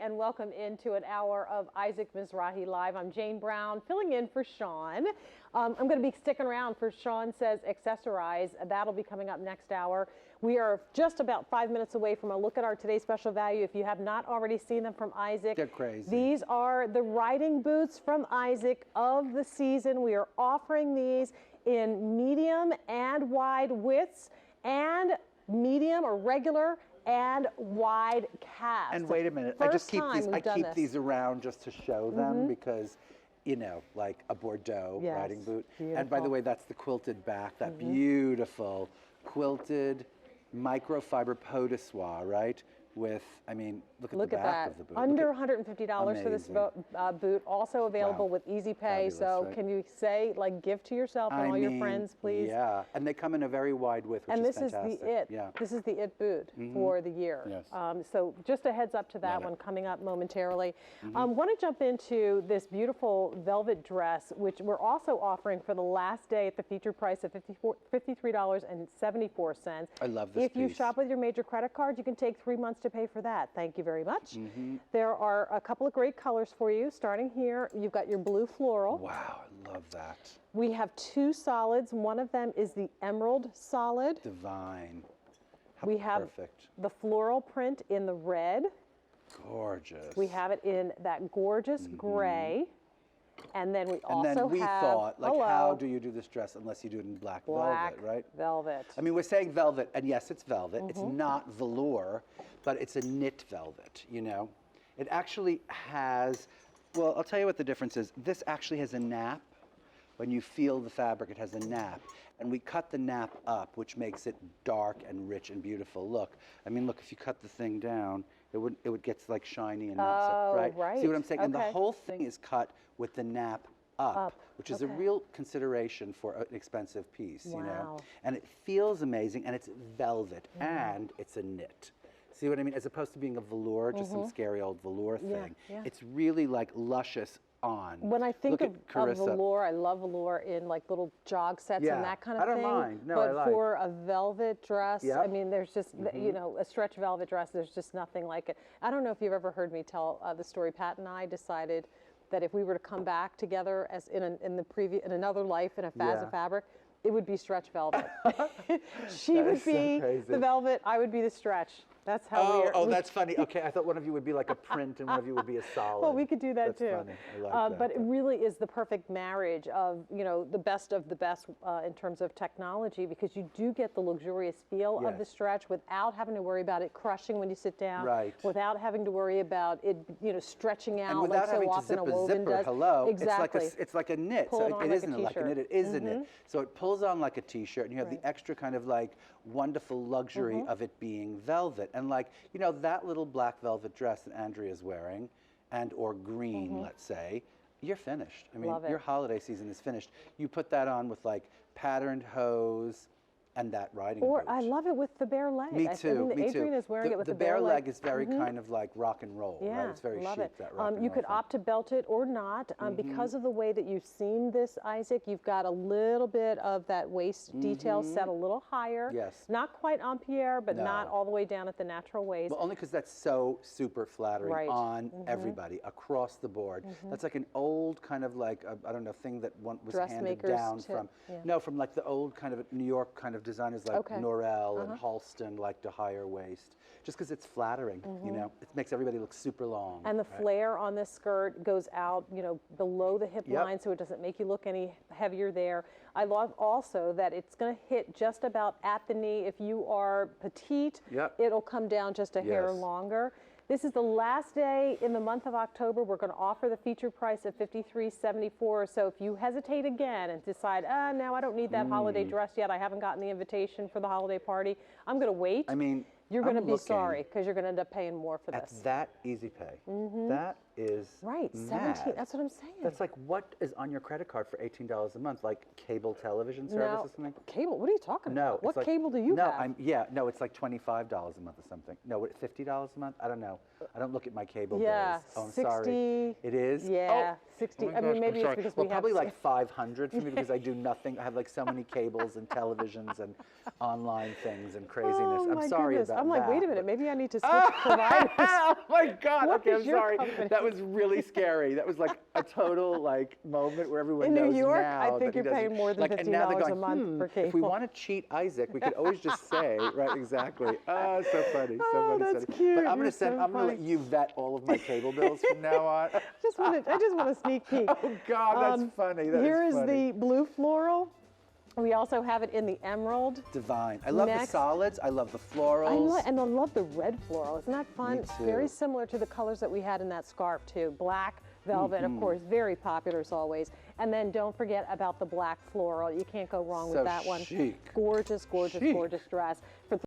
and welcome into an hour of Isaac Mizrahi Live. I'm Jane Brown, filling in for Sean. I'm going to be sticking around for Sean Says Accessorize. That'll be coming up next hour. We are just about 5 minutes away from a look at our today's special value. If you have not already seen them from Isaac, they're crazy. These are the riding boots from Isaac of the season. We are offering these in medium and wide widths and medium or regular and wide calves. And wait a minute, I just keep these around just to show them because, you know, like a Bordeaux riding boot. Beautiful. And by the way, that's the quilted back, that beautiful quilted microfiber pot de soie, right? With, I mean, look at the back of the boot. Under $150 for this boot. Also available with Easy Pay. Fabulous, so right? Can you say, like, give to yourself and all your friends, please? Yeah, and they come in a very wide width, which is fantastic. And this is the it. Yeah. This is the it boot for the year. Yes. So just a heads up to that one coming up momentarily. Want to jump into this beautiful velvet dress, which we're also offering for the last day at the feature price of $53.74. I love this If you shop with your major credit card, you can take 3 months to pay for that. Thank you very much. There are a couple of great colors for you. Starting here, you've got your blue floral. Wow, I love that. We have two solids. One of them is the emerald solid. Divine. How we have the floral print in the red. Gorgeous. We have it in that gorgeous gray. And then we also have, and then we thought, like, how do you do this dress unless you do it in black velvet, right? Velvet. I mean, we're saying velvet, and yes, it's velvet. It's not velour, but it's a knit velvet, you know? It actually has, well, I'll tell you what the difference is. This actually has a nap. When you feel the fabric, it has a nap. And we cut the nap up, which makes it dark and rich and beautiful. Look, I mean, look, if you cut the thing down, it would get like shiny and not so, right? See what I'm saying? And the whole thing is cut with the nap up, which is a real consideration for an expensive piece, you know? And it feels amazing, and it's velvet, and it's a knit. See what I mean? As opposed to being a velour, just some scary old velour thing. It's really like luscious on. When I think of velour, I love velour in like little jog sets and that kind of thing. I don't mind. No, but for a velvet dress, I mean, there's just, you know, a stretch velvet dress, there's just nothing like it. I don't know if you've ever heard me tell the story. Pat and I decided that if we were to come back together as in another life in a of fabric, it would be stretch velvet. She would be the velvet, I would be the stretch. That's how we are. Oh, that's funny. Okay, I thought one of you would be like a print and one of you would be a solid. Well, we could do that too. That's funny. I like that. But it really is the perfect marriage of, you know, the best of the best in terms of technology, because you do get the luxurious feel of the stretch without having to worry about it crushing when you sit down. Right. Without having to worry about it, you know, stretching out and without like so often a woven does. Hello. Exactly. It's like a knit. Pull so it isn't like a knit. It is a knit. So it pulls on like a t-shirt, and you have the extra kind of like wonderful luxury of it being velvet. And like, you know, that little black velvet dress that Andrea's wearing, and or green, let's say, you're finished. I mean, your holiday season is finished. You put that on with like patterned hose and that riding boot. I love it with the bare leg. Me too. Adrienne is wearing it with the bare leg. Is very kind of like rock and roll. Yeah, right? It's very love chic. It. That rock and you roll could thing. opt to belt it or not. Because of the way that you've seamed this, Isaac, you've got a little bit of that waist detail set a little higher. Yes. Not quite en pierre, but not all the way down at the natural waist. Well, only because that's so super flattering on everybody across the board. That's like an old kind of like I don't know thing that one was handed down from from like the old kind of New York kind of designers like Norel and Halston, like the higher waist, just because it's flattering. You know, it makes everybody look super long. And the flare on this skirt goes out, you know, below the hip line, so it doesn't make you look any heavier there. I love also that it's going to hit just about at the knee. If you are petite, it'll come down just a hair longer. This is the last day in the month of October. We're going to offer the feature price of $53.74. So if you hesitate again and decide, no, I don't need that holiday dress yet. I haven't gotten the invitation for the holiday party. I'm going to wait. I mean, you're going to be sorry because you're going to end up paying more for this. At that Easy Pay. That is right. mad. 17. That's what I'm saying. That's like what is on your credit card for $18 a month? Like cable television service or something? Cable? What are you talking about? What cable do you have? No, it's like $25 a month or something. No, what, $50 a month? I don't know. I don't look at my cable bills. Oh, I'm 60. Sorry. It is? Yeah, 60. I mean, maybe it's because we have probably like 500 for me because I do nothing. I have like so many cables and televisions and online things and craziness. I'm sorry about I'm like, wait a that, minute, but- maybe I need to switch providers. Oh my God! What Okay, is I'm your sorry. company? That was really scary. That was like a total like moment where everyone In New knows York, now I that think he you're doesn't- paying more than like, and now they're $15 a going, month for If we cable. want to cheat Isaac, we could always just say, right? Exactly. Oh, so funny. So Oh, funny. that's so funny. cute. But I'm You're gonna send. so I'm gonna let funny. you vet all of my cable bills from now on. I just want a sneak peek. Oh God, that's funny. That Here is funny. the blue floral. We also have it in the emerald. Divine. I love the Next. solids. I love the florals. And I love the red floral. Isn't that fun? Me It's too. very similar to the colors that we had in that scarf too. Black, velvet, Mm-hmm. of course, very popular as always. And then don't forget about the black floral. You can't go wrong So with that one. chic. Gorgeous, gorgeous, Chic. gorgeous dress. For